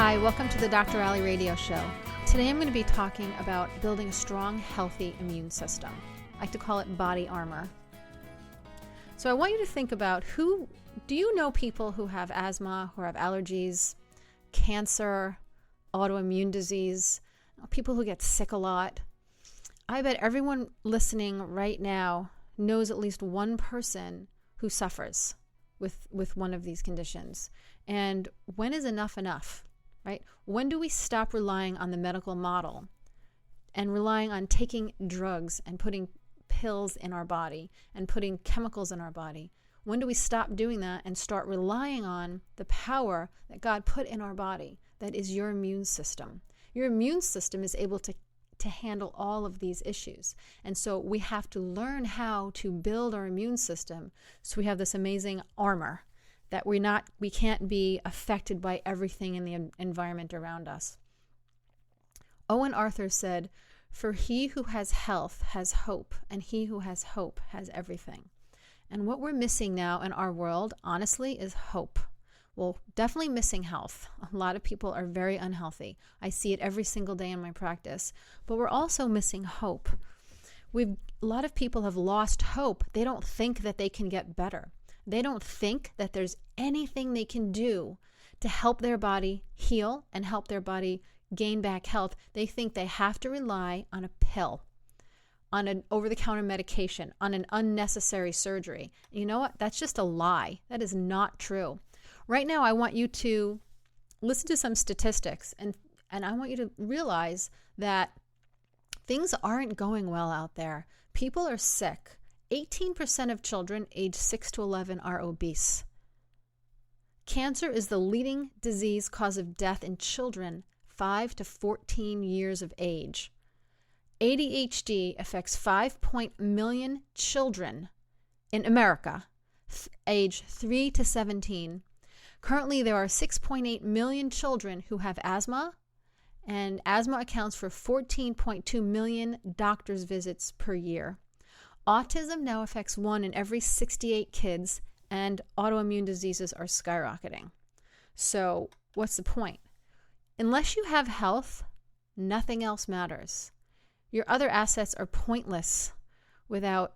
Hi, welcome to the Dr. Ali Radio Show. Today I'm going to be talking about building a strong, healthy immune system. I like to call it body armor. So I want you to think about do you know people who have asthma, who have allergies, cancer, autoimmune disease, people who get sick a lot? I bet everyone listening right now knows at least one person who suffers with one of these conditions. And when is enough enough, right? When do we stop relying on the medical model and relying on taking drugs and putting pills in our body and putting chemicals in our body? When do we stop doing that and start relying on the power that God put in our body, that is your immune system? Your immune system is able to handle all of these issues. And so we have to learn how to build our immune system so we have this amazing armor that we can't be affected by everything in the environment around us. Owen Arthur said, "For he who has health has hope, and he who has hope has everything." And what we're missing now in our world, honestly, is hope. Well, definitely missing health. A lot of people are very unhealthy. I see it every single day in my practice. But we're also missing hope. A lot of people have lost hope. They don't think that they can get better. They don't think that there's anything they can do to help their body heal and help their body gain back health. They think they have to rely on a pill, on an over-the-counter medication, on an unnecessary surgery. You know what? That's just a lie. That is not true. Right now, I want you to listen to some statistics, and I want you to realize that things aren't going well out there. People are sick. 18% of children aged 6 to 11 are obese. Cancer is the leading disease cause of death in children 5 to 14 years of age. ADHD affects 5 million children in America, age 3 to 17. Currently, there are 6.8 million children who have asthma, and asthma accounts for 14.2 million doctor's visits per year. Autism now affects 1 in every 68 kids, and autoimmune diseases are skyrocketing. So, what's the point? Unless you have health, nothing else matters. Your other assets are pointless without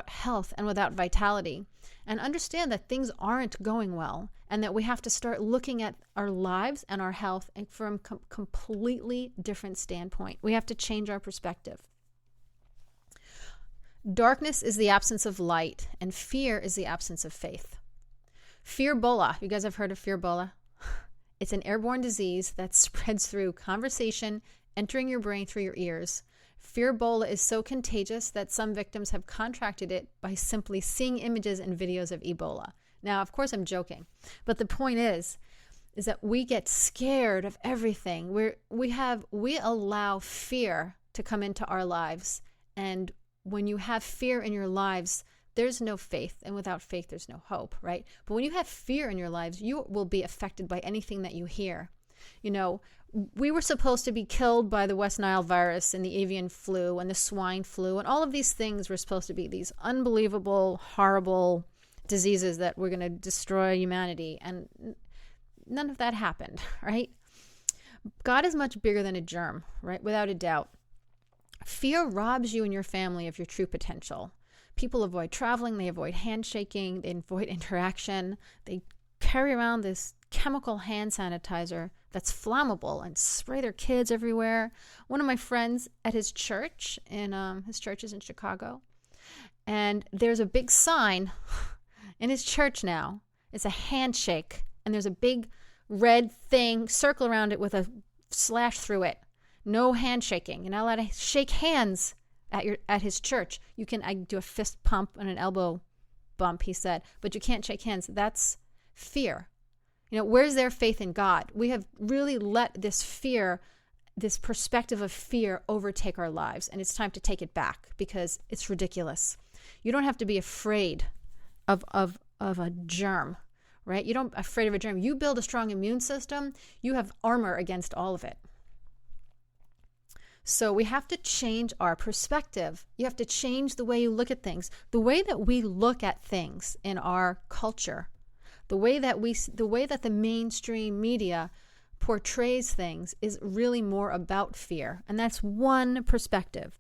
health and without vitality. And understand that things aren't going well, and that we have to start looking at our lives and our health from a completely different standpoint. We have to change our perspective. Darkness is the absence of light, and fear is the absence of faith. Fearbola. You guys have heard of Fearbola? It's an airborne disease that spreads through conversation, entering your brain through your ears. Fearbola is so contagious that some victims have contracted it by simply seeing images and videos of Ebola. Now, of course, I'm joking, but the point is that we get scared of everything. We allow fear to come into our lives, and when you have fear in your lives, there's no faith, and without faith, there's no hope, right? But when you have fear in your lives, you will be affected by anything that you hear. You know, we were supposed to be killed by the West Nile virus and the avian flu and the swine flu, and all of these things were supposed to be these unbelievable, horrible diseases that were going to destroy humanity, and none of that happened, right? God is much bigger than a germ, right? Without a doubt. Fear robs you and your family of your true potential. People avoid traveling, they avoid handshaking, they avoid interaction, they carry around this chemical hand sanitizer that's flammable and spray their kids everywhere. One of my friends at his church, his church is in Chicago, and there's a big sign in his church now. It's a handshake, and there's a big red thing, circle around it with a slash through it. No handshaking. You're not allowed to shake hands at his church. I do a fist pump and an elbow bump, he said, but you can't shake hands. That's fear. You know, where's their faith in God? We have really let this fear, this perspective of fear, overtake our lives, and it's time to take it back because it's ridiculous. You don't have to be afraid of a germ, right? You don't afraid of a germ. You build a strong immune system, you have armor against all of it. So we have to change our perspective. You have to change the way you look at things. The way that we look at things in our culture, the way that the mainstream media portrays things is really more about fear. And that's one perspective.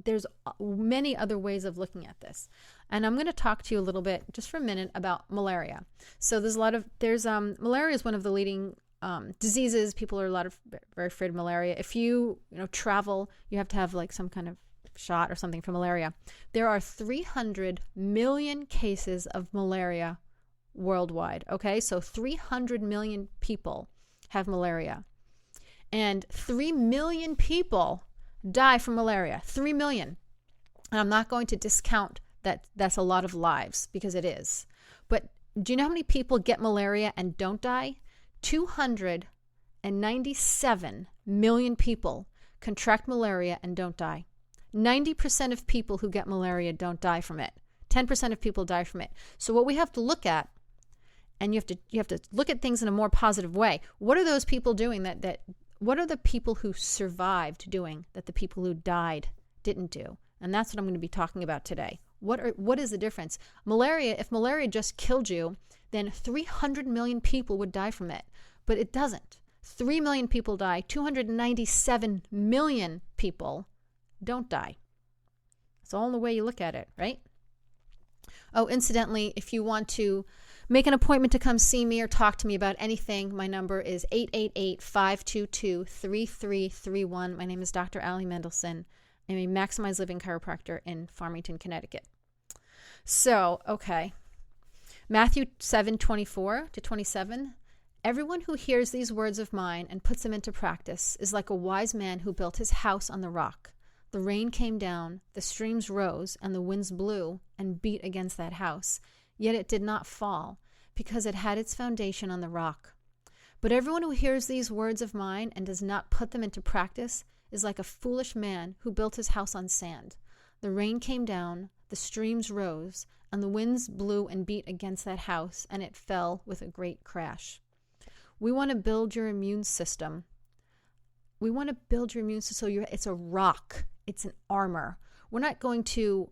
There's many other ways of looking at this. And I'm going to talk to you a little bit, just for a minute, about malaria. So malaria is one of the leading diseases. People are very afraid of malaria. If you travel, you have to have like some kind of shot or something for malaria. There are 300 million cases of malaria worldwide. Okay, so 300 million people have malaria, and 3 million people die from malaria. 3 million. And I'm not going to discount that. That's a lot of lives, because it is. But do you know how many people get malaria and don't die? 297 million people contract malaria and don't die. 90% of people who get malaria don't die from it. 10% of people die from it. So what we have to look at, and you have to look at things in a more positive way. What are those people doing what are the people who survived doing that the people who died didn't do? And that's what I'm going to be talking about today. What is the difference? Malaria, if malaria just killed you, then 300 million people would die from it. But it doesn't. 3 million people die. 297 million people don't die. It's all in the way you look at it, right? Oh, incidentally, if you want to make an appointment to come see me or talk to me about anything, my number is 888-522-3331. My name is Dr. Allie Mendelson. I'm a Maximize Living chiropractor in Farmington, Connecticut. So, okay. Matthew 7:24-27. Everyone who hears these words of mine and puts them into practice is like a wise man who built his house on the rock. The rain came down, the streams rose, and the winds blew and beat against that house. Yet it did not fall, because it had its foundation on the rock. But everyone who hears these words of mine and does not put them into practice is like a foolish man who built his house on sand. The rain came down, the streams rose, and the winds blew and beat against that house, and it fell with a great crash. We want to build your immune system. We want to build your immune system so it's a rock. It's an armor. We're not going to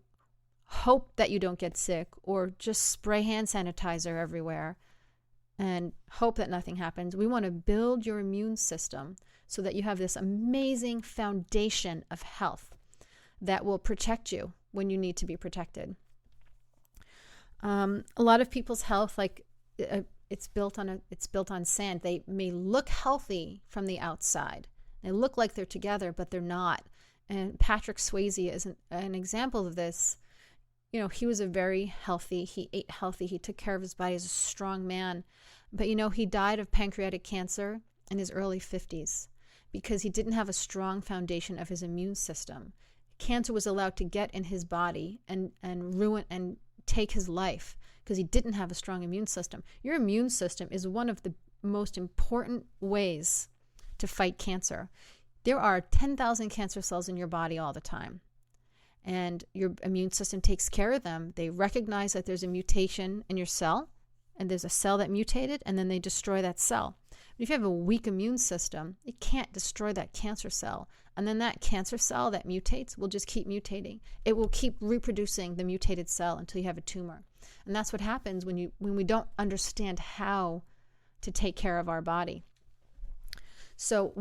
hope that you don't get sick or just spray hand sanitizer everywhere and hope that nothing happens. We want to build your immune system so that you have this amazing foundation of health that will protect you when you need to be protected. A lot of people's health, it's built on sand. They may look healthy from the outside. They look like they're together, but they're not. And Patrick Swayze is an example of this. He was very healthy. He ate healthy. He took care of his body as a strong man. But, he died of pancreatic cancer in his early 50s because he didn't have a strong foundation of his immune system. Cancer was allowed to get in his body and ruin and take his life because he didn't have a strong immune system. Your immune system is one of the most important ways to fight cancer. There are 10,000 cancer cells in your body all the time. And your immune system takes care of them. They recognize that there's a mutation in your cell, and there's a cell that mutated, and then they destroy that cell. But if you have a weak immune system, it can't destroy that cancer cell. And then that cancer cell that mutates will just keep mutating. It will keep reproducing the mutated cell until you have a tumor. And that's what happens when we don't understand how to take care of our body. So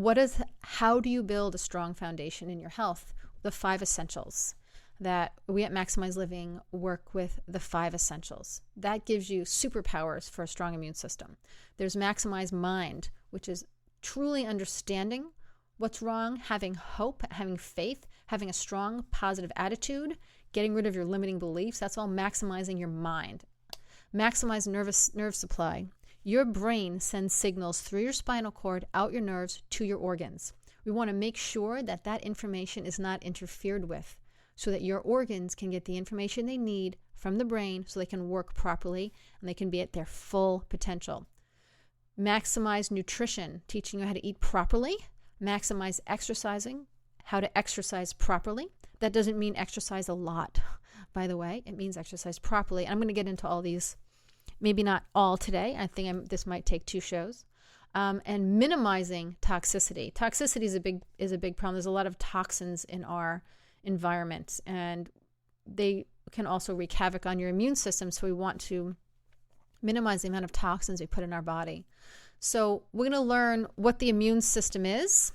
how do you build a strong foundation in your health? The 5 essentials. That we at Maximize Living work with the 5 essentials. That gives you superpowers for a strong immune system. There's Maximize Mind, which is truly understanding what's wrong, having hope, having faith, having a strong positive attitude, getting rid of your limiting beliefs. That's all maximizing your mind. Maximize nerve supply. Your brain sends signals through your spinal cord, out your nerves, to your organs. We want to make sure that that information is not interfered with, so that your organs can get the information they need from the brain so they can work properly and they can be at their full potential. Maximize nutrition, teaching you how to eat properly. Maximize exercising, how to exercise properly. That doesn't mean exercise a lot, by the way. It means exercise properly. I'm going to get into all these, maybe not all today. I think this might take 2 shows. And minimizing toxicity. Toxicity is a big problem. There's a lot of toxins in our environment, and they can also wreak havoc on your immune system. So we want to minimize the amount of toxins we put in our body. So we're going to learn what the immune system is,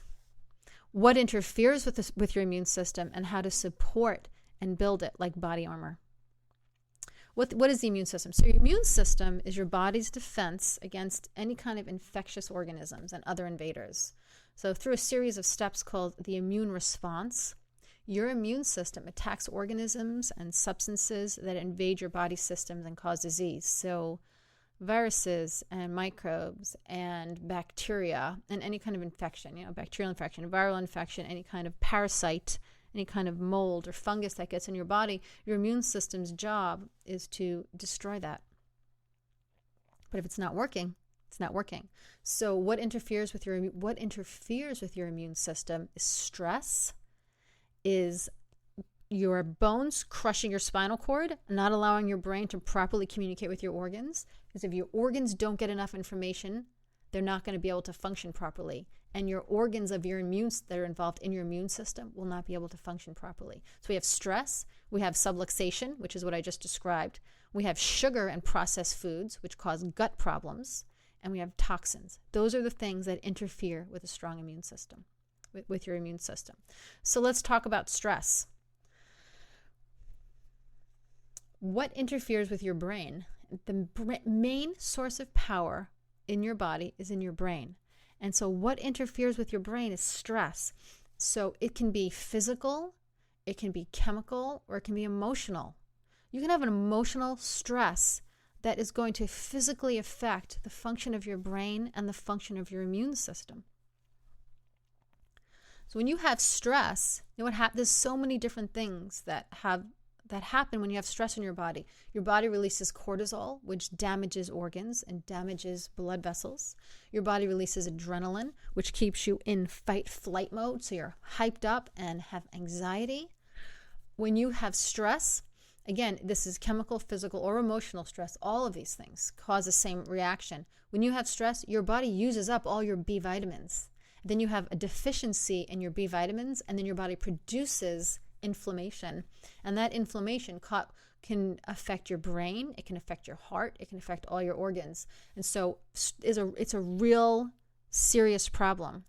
what interferes with your immune system, and how to support and build it like body armor. What is the immune system? So your immune system is your body's defense against any kind of infectious organisms and other invaders. So through a series of steps called the immune response, your immune system attacks organisms and substances that invade your body systems and cause disease. So viruses and microbes and bacteria and any kind of infection, bacterial infection, viral infection, any kind of parasite, any kind of mold or fungus that gets in your body, your immune system's job is to destroy that. But if it's not working, it's not working. So what interferes with your immune system is stress, is your bones crushing your spinal cord, not allowing your brain to properly communicate with your organs. Because if your organs don't get enough information, they're not going to be able to function properly. And your organs of your that are involved in your immune system will not be able to function properly. So we have stress, we have subluxation, which is what I just described. We have sugar and processed foods, which cause gut problems. And we have toxins. Those are the things that interfere with a strong immune system, with your immune system. So let's talk about stress. What interferes with your brain? The main source of power in your body is in your brain. And so what interferes with your brain is stress. So it can be physical, it can be chemical, or it can be emotional. You can have an emotional stress that is going to physically affect the function of your brain and the function of your immune system. So when you have stress, there's so many different things that happen when you have stress in your body. Your body releases cortisol, which damages organs and damages blood vessels. Your body releases adrenaline, which keeps you in fight-flight mode, so you're hyped up and have anxiety. When you have stress, again, this is chemical, physical, or emotional stress. All of these things cause the same reaction. When you have stress, your body uses up all your B vitamins. Then you have a deficiency in your B vitamins, and then your body produces inflammation. And that inflammation can affect your brain, it can affect your heart, it can affect all your organs. And so it's a real serious problem.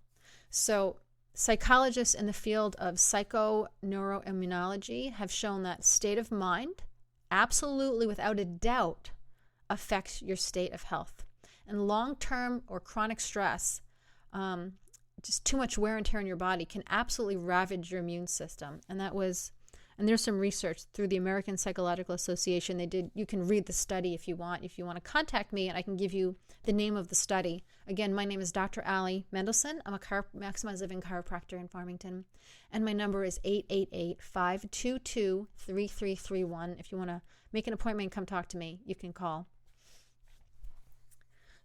So psychologists in the field of psychoneuroimmunology have shown that state of mind, absolutely without a doubt, affects your state of health. And long-term or chronic stress, just too much wear and tear on your body, can absolutely ravage your immune system. And there's some research through the American Psychological Association. You can read the study if you want. If you want to contact me, and I can give you the name of the study. Again, my name is Dr. Allie Mendelson. I'm a Maximize Living chiropractor in Farmington. And my number is 888-522-3331. If you want to make an appointment and come talk to me, you can call.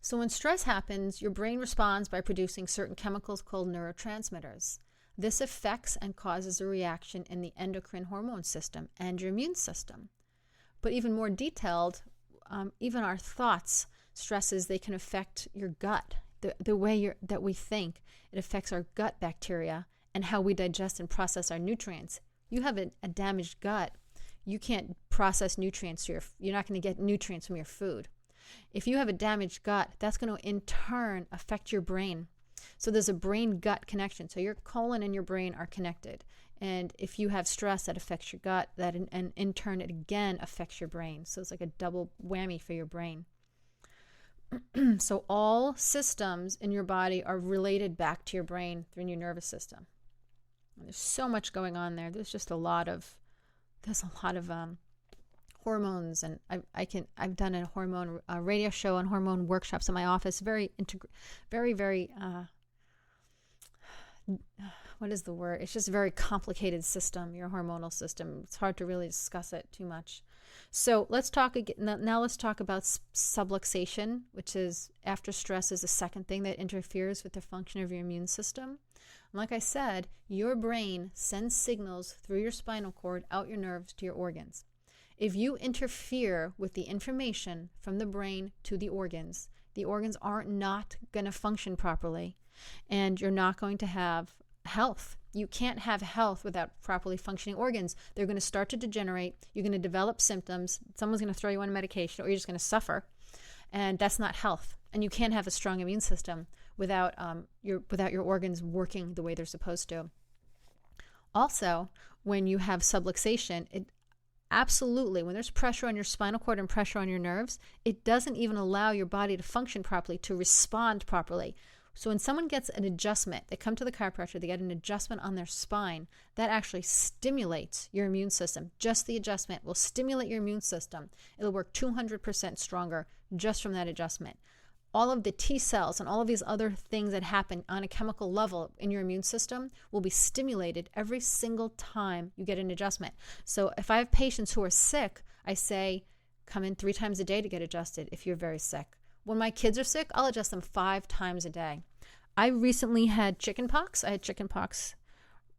So when stress happens, your brain responds by producing certain chemicals called neurotransmitters. This affects and causes a reaction in the endocrine hormone system and your immune system. But even more detailed, even our thoughts, stresses, they can affect your gut, the way that we think. It affects our gut bacteria and how we digest and process our nutrients. You have a damaged gut, you can't process nutrients. You're not going to get nutrients from your food. If you have a damaged gut, that's going to in turn affect your brain. So there's a brain-gut connection. So your colon and your brain are connected. And if you have stress, that affects your gut, and in turn it again affects your brain. So it's like a double whammy for your brain. So all systems in your body are related back to your brain through your nervous system. And there's so much going on there. There's just a lot of hormones, and I've done a hormone radio show and hormone workshops in my office. Very what is the word? It's just a very complicated system, your hormonal system. It's hard to really discuss it too much. So let's talk about subluxation, which is after stress, is the second thing that interferes with the function of your immune system. And like I said, your brain sends signals through your spinal cord out your nerves to your organs. If you interfere with the information from the brain to the organs are not going to function properly, and you're not going to have health. You can't have health without properly functioning organs. They're going to start to degenerate. You're going to develop symptoms. Someone's going to throw you on medication, or you're just going to suffer. And that's not health. And you can't have a strong immune system without your organs working the way they're supposed to. Also, when you have subluxation, absolutely, when there's pressure on your spinal cord and pressure on your nerves, it doesn't even allow your body to function properly, to respond properly. So when someone gets an adjustment, they come to the chiropractor, they get an adjustment on their spine, that actually stimulates your immune system. Just the adjustment will stimulate your immune system. It'll work 200% stronger just from that adjustment. All of the T cells and all of these other things that happen on a chemical level in your immune system will be stimulated every single time you get an adjustment. So if I have patients who are sick, I say, come in 3 times a day to get adjusted if you're very sick. When my kids are sick, I'll adjust them 5 times a day. I recently had chickenpox. I had chickenpox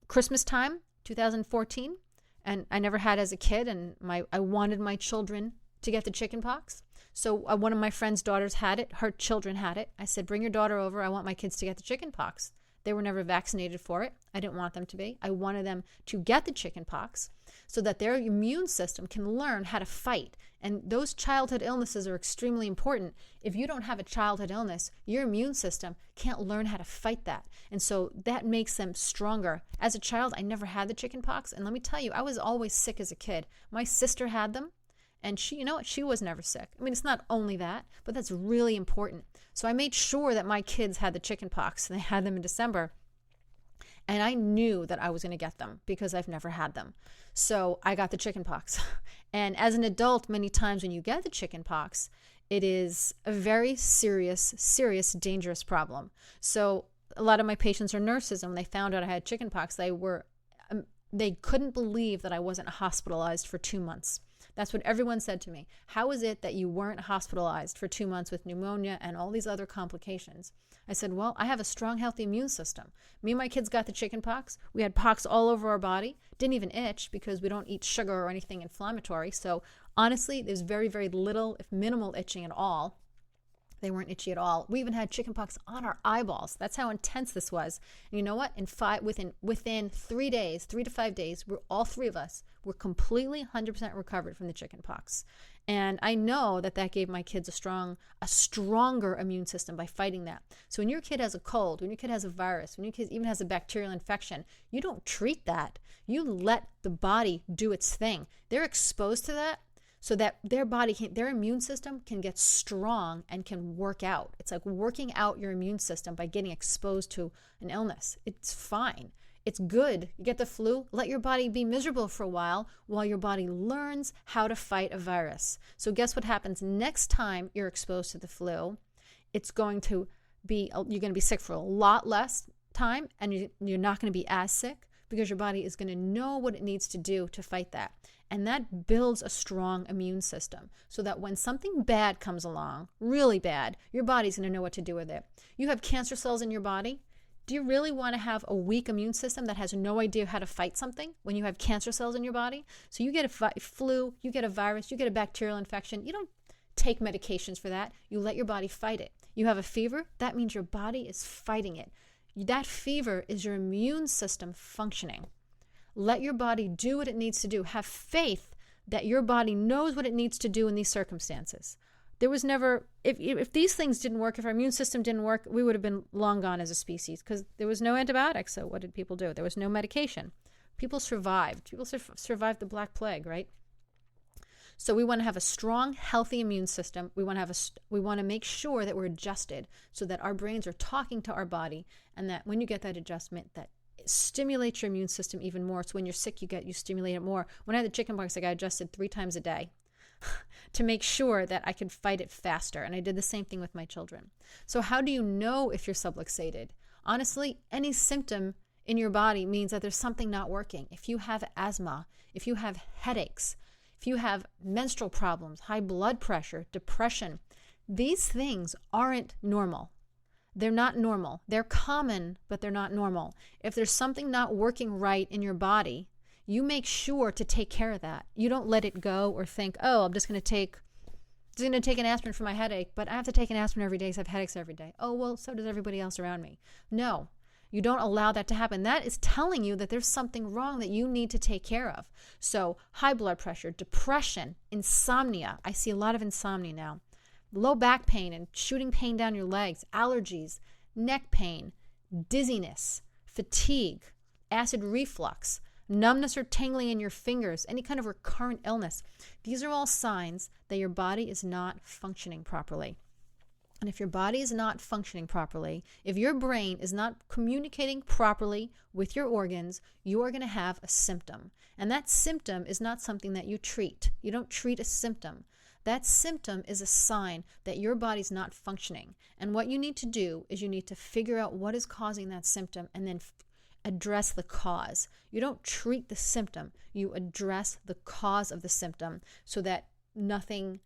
Christmas time, 2014, and I never had as a kid, and I wanted my children to get the chickenpox. So one of my friend's daughters had it. Her children had it. I said, bring your daughter over. I want my kids to get the chickenpox. They were never vaccinated for it. I didn't want them to be. I wanted them to get the chickenpox so that their immune system can learn how to fight. And those childhood illnesses are extremely important. If you don't have a childhood illness, your immune system can't learn how to fight that. And so that makes them stronger. As a child, I never had the chickenpox. And let me tell you, I was always sick as a kid. My sister had them. And she was never sick. I mean, it's not only that, but that's really important. So I made sure that my kids had the chickenpox. They had them in December. And I knew that I was going to get them because I've never had them. So I got the chickenpox. And as an adult, many times when you get the chickenpox, it is a very serious, dangerous problem. So a lot of my patients are nurses, and when they found out I had chickenpox, they couldn't believe that I wasn't hospitalized for 2 months. That's what everyone said to me. How is it that you weren't hospitalized for 2 months with pneumonia and all these other complications? I said, well, I have a strong, healthy immune system. Me and my kids got the chicken pox. We had pox all over our body. Didn't even itch because we don't eat sugar or anything inflammatory. So honestly, there's very, very little, if minimal itching at all. They weren't itchy at all. We even had chickenpox on our eyeballs. That's how intense this was. And you know what? Within 3 days, 3 to 5 days, all 3 of us were completely 100% recovered from the chickenpox. And I know that gave my kids a stronger immune system by fighting that. So when your kid has a cold, when your kid has a virus, when your kid even has a bacterial infection, you don't treat that. You let the body do its thing. They're exposed to that, so that their immune system can get strong and can work out. It's like working out your immune system by getting exposed to an illness. It's fine. It's good. You get the flu, let your body be miserable for a while your body learns how to fight a virus. So guess what happens next time you're exposed to the flu? You're going to be sick for a lot less time, and you're not going to be as sick because your body is going to know what it needs to do to fight that. And that builds a strong immune system so that when something bad comes along, really bad, your body's going to know what to do with it. You have cancer cells in your body. Do you really want to have a weak immune system that has no idea how to fight something when you have cancer cells in your body? So you get a flu, you get a virus, you get a bacterial infection. You don't take medications for that. You let your body fight it. You have a fever, that means your body is fighting it. That fever is your immune system functioning. Let your body do what it needs to do. Have faith that your body knows what it needs to do in these circumstances. There was never, if these things didn't work, if our immune system didn't work, we would have been long gone as a species because there was no antibiotics. So what did people do? There was no medication. People survived. People survived the Black Plague, right? So we want to have a strong, healthy immune system. We want to make sure that we're adjusted so that our brains are talking to our body, and that when you get that adjustment, that stimulates your immune system even more. So when you're sick, you stimulate it more. When I had the chickenpox, I got adjusted 3 times a day to make sure that I could fight it faster. And I did the same thing with my children. So how do you know if you're subluxated? Honestly, any symptom in your body means that there's something not working. If you have asthma, if you have headaches, if you have menstrual problems, high blood pressure, depression, these things aren't normal. They're not normal. They're common, but they're not normal. If there's something not working right in your body, you make sure to take care of that. You don't let it go or think, oh, I'm just going to take an aspirin for my headache, but I have to take an aspirin every day because I have headaches every day. Oh, well, so does everybody else around me. No, you don't allow that to happen. That is telling you that there's something wrong that you need to take care of. So high blood pressure, depression, insomnia. I see a lot of insomnia now. low back pain and shooting pain down your legs, allergies, neck pain, dizziness, fatigue, acid reflux, numbness or tingling in your fingers, any kind of recurrent illness. These are all signs that your body is not functioning properly. And if your body is not functioning properly, if your brain is not communicating properly with your organs, you are going to have a symptom. And that symptom is not something that you treat. You don't treat a symptom. That symptom is a sign that your body's not functioning. And what you need to do is you need to figure out what is causing that symptom and then address the cause. You don't treat the symptom. You address the cause of the symptom so that nothing,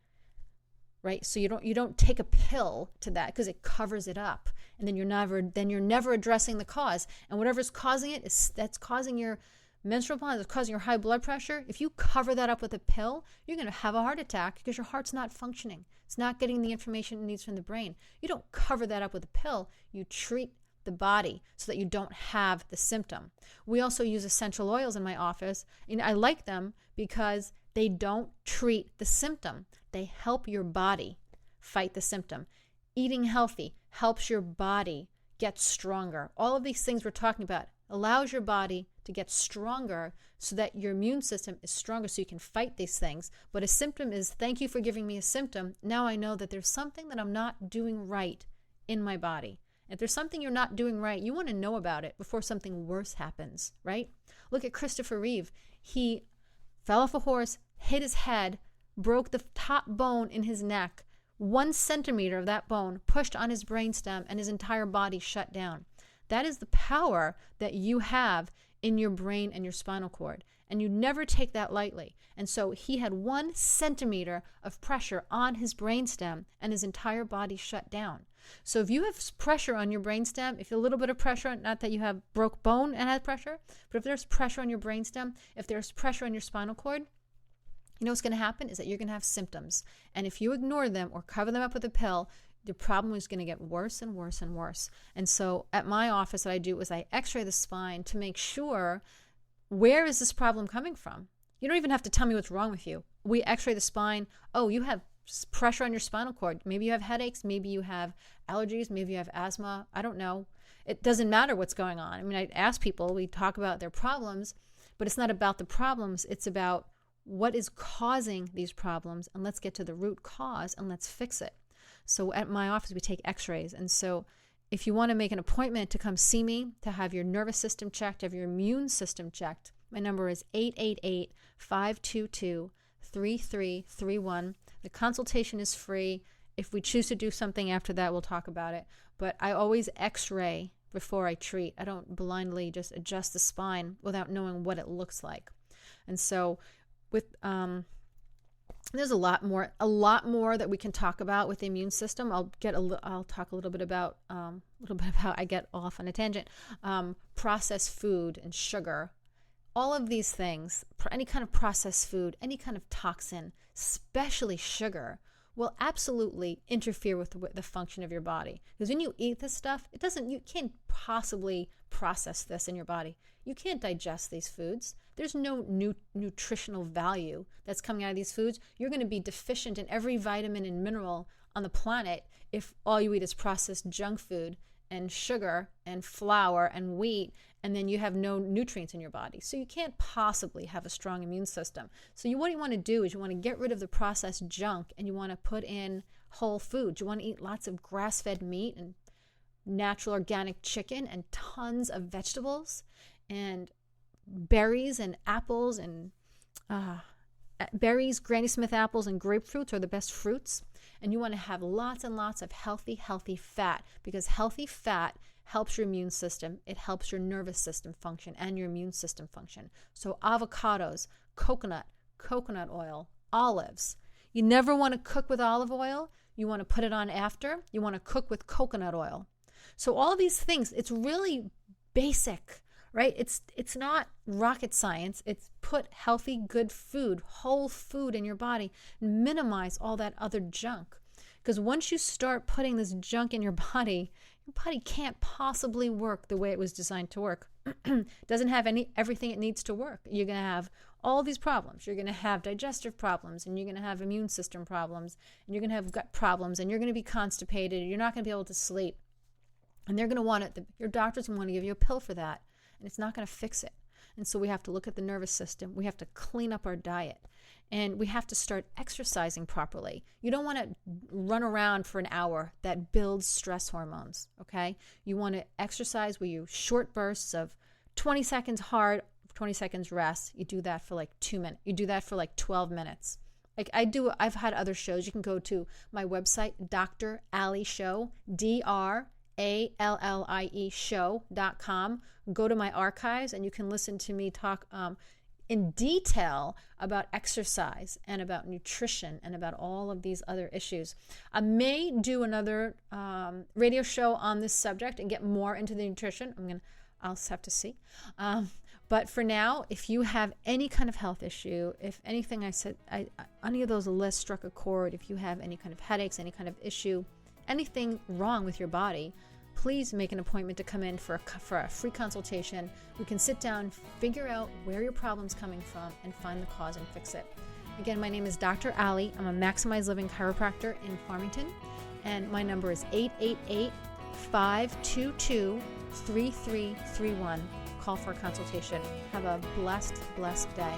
right? So you don't take a pill to that because it covers it up, and then you're never addressing the cause. And whatever's causing it that's causing your menstrual bleeding, that's causing your high blood pressure. If you cover that up with a pill, you're going to have a heart attack because your heart's not functioning. It's not getting the information it needs from the brain. You don't cover that up with a pill. You treat the body so that you don't have the symptom. We also use essential oils in my office, and I like them because they don't treat the symptom. They help your body fight the symptom. Eating healthy helps your body get stronger. All of these things we're talking about allows your body to get stronger so that your immune system is stronger so you can fight these things. But a symptom is, thank you for giving me a symptom. Now I know that there's something that I'm not doing right in my body. If there's something you're not doing right, you want to know about it before something worse happens, right? Look at Christopher Reeve. He fell off a horse, hit his head, broke the top bone in his neck. 1 centimeter of that bone pushed on his brainstem, and his entire body shut down. That is the power that you have in your brain and your spinal cord. And you never take that lightly. And so he had 1 centimeter of pressure on his brainstem, and his entire body shut down. So if you have pressure on your brainstem, if a little bit of pressure, not that you have broke bone and had pressure, but if there's pressure on your brainstem, if there's pressure on your spinal cord, you know what's going to happen is that you're going to have symptoms. And if you ignore them or cover them up with a pill, the problem is going to get worse and worse and worse. And so at my office, what I do is I x-ray the spine to make sure, where is this problem coming from? You don't even have to tell me what's wrong with you. We x-ray the spine. Oh, you have pressure on your spinal cord. Maybe you have headaches. Maybe you have allergies. Maybe you have asthma. I don't know. It doesn't matter what's going on. I mean, I ask people, we talk about their problems, but it's not about the problems. It's about what is causing these problems, and let's get to the root cause and let's fix it. So at my office, we take x-rays. And so if you want to make an appointment to come see me, to have your nervous system checked, to have your immune system checked, my number is 888-522-3331. The consultation is free. If we choose to do something after that, we'll talk about it. But I always x-ray before I treat. I don't blindly just adjust the spine without knowing what it looks like. And so with there's a lot more that we can talk about with the immune system. I'll talk a little bit about I get off on a tangent. Processed food and sugar, all of these things, any kind of processed food, any kind of toxin, especially sugar, will absolutely interfere with the function of your body. Because when you eat this stuff, you can't possibly process this in your body. You can't digest these foods. There's no nutritional value that's coming out of these foods. You're going to be deficient in every vitamin and mineral on the planet if all you eat is processed junk food and sugar and flour and wheat, and then you have no nutrients in your body. So you can't possibly have a strong immune system. So what you want to do is you want to get rid of the processed junk, and you want to put in whole foods. You want to eat lots of grass-fed meat and natural organic chicken and tons of vegetables and berries and apples and berries, Granny Smith apples, and grapefruits are the best fruits. And you want to have lots and lots of healthy fat, because healthy fat helps your immune system. It helps your nervous system function and your immune system function. So avocados, coconut oil, olives. You never want to cook with olive oil. You want to put it on after. You want to cook with coconut oil. So all of these things, it's really basic, right? It's not rocket science. It's put healthy, good food, whole food in your body, and minimize all that other junk. Because once you start putting this junk in your body can't possibly work the way it was designed to work. doesn't have everything it needs to work. You're going to have all these problems. You're going to have digestive problems, and you're going to have immune system problems, and you're going to have gut problems, and you're going to be constipated, and you're not going to be able to sleep. And they're going to want it. Your doctor's going to want to give you a pill for that, and it's not going to fix it. And so we have to look at the nervous system. We have to clean up our diet. And we have to start exercising properly. You don't want to run around for an hour. That builds stress hormones, okay? You want to exercise where you short bursts of 20 seconds hard, 20 seconds rest. You do that for like 2 minutes. You do that for like 12 minutes. Like I've had other shows. You can go to my website, Dr. Ali Show, DRALLIE show.com. Go to my archives and you can listen to me talk in detail about exercise and about nutrition and about all of these other issues. I may do another radio show on this subject and get more into the nutrition. I'll have to see. But for now, if you have any kind of health issue, if anything I said, any of those lists struck a chord, if you have any kind of headaches, any kind of issue, anything wrong with your body, please make an appointment to come in for a free consultation. We can sit down, figure out where your problem's coming from, and find the cause and fix it. Again, my name is Dr. Ali. I'm a Maximize Living chiropractor in Farmington, and my number is 888-522-3331. Call for a consultation. Have a blessed, blessed day.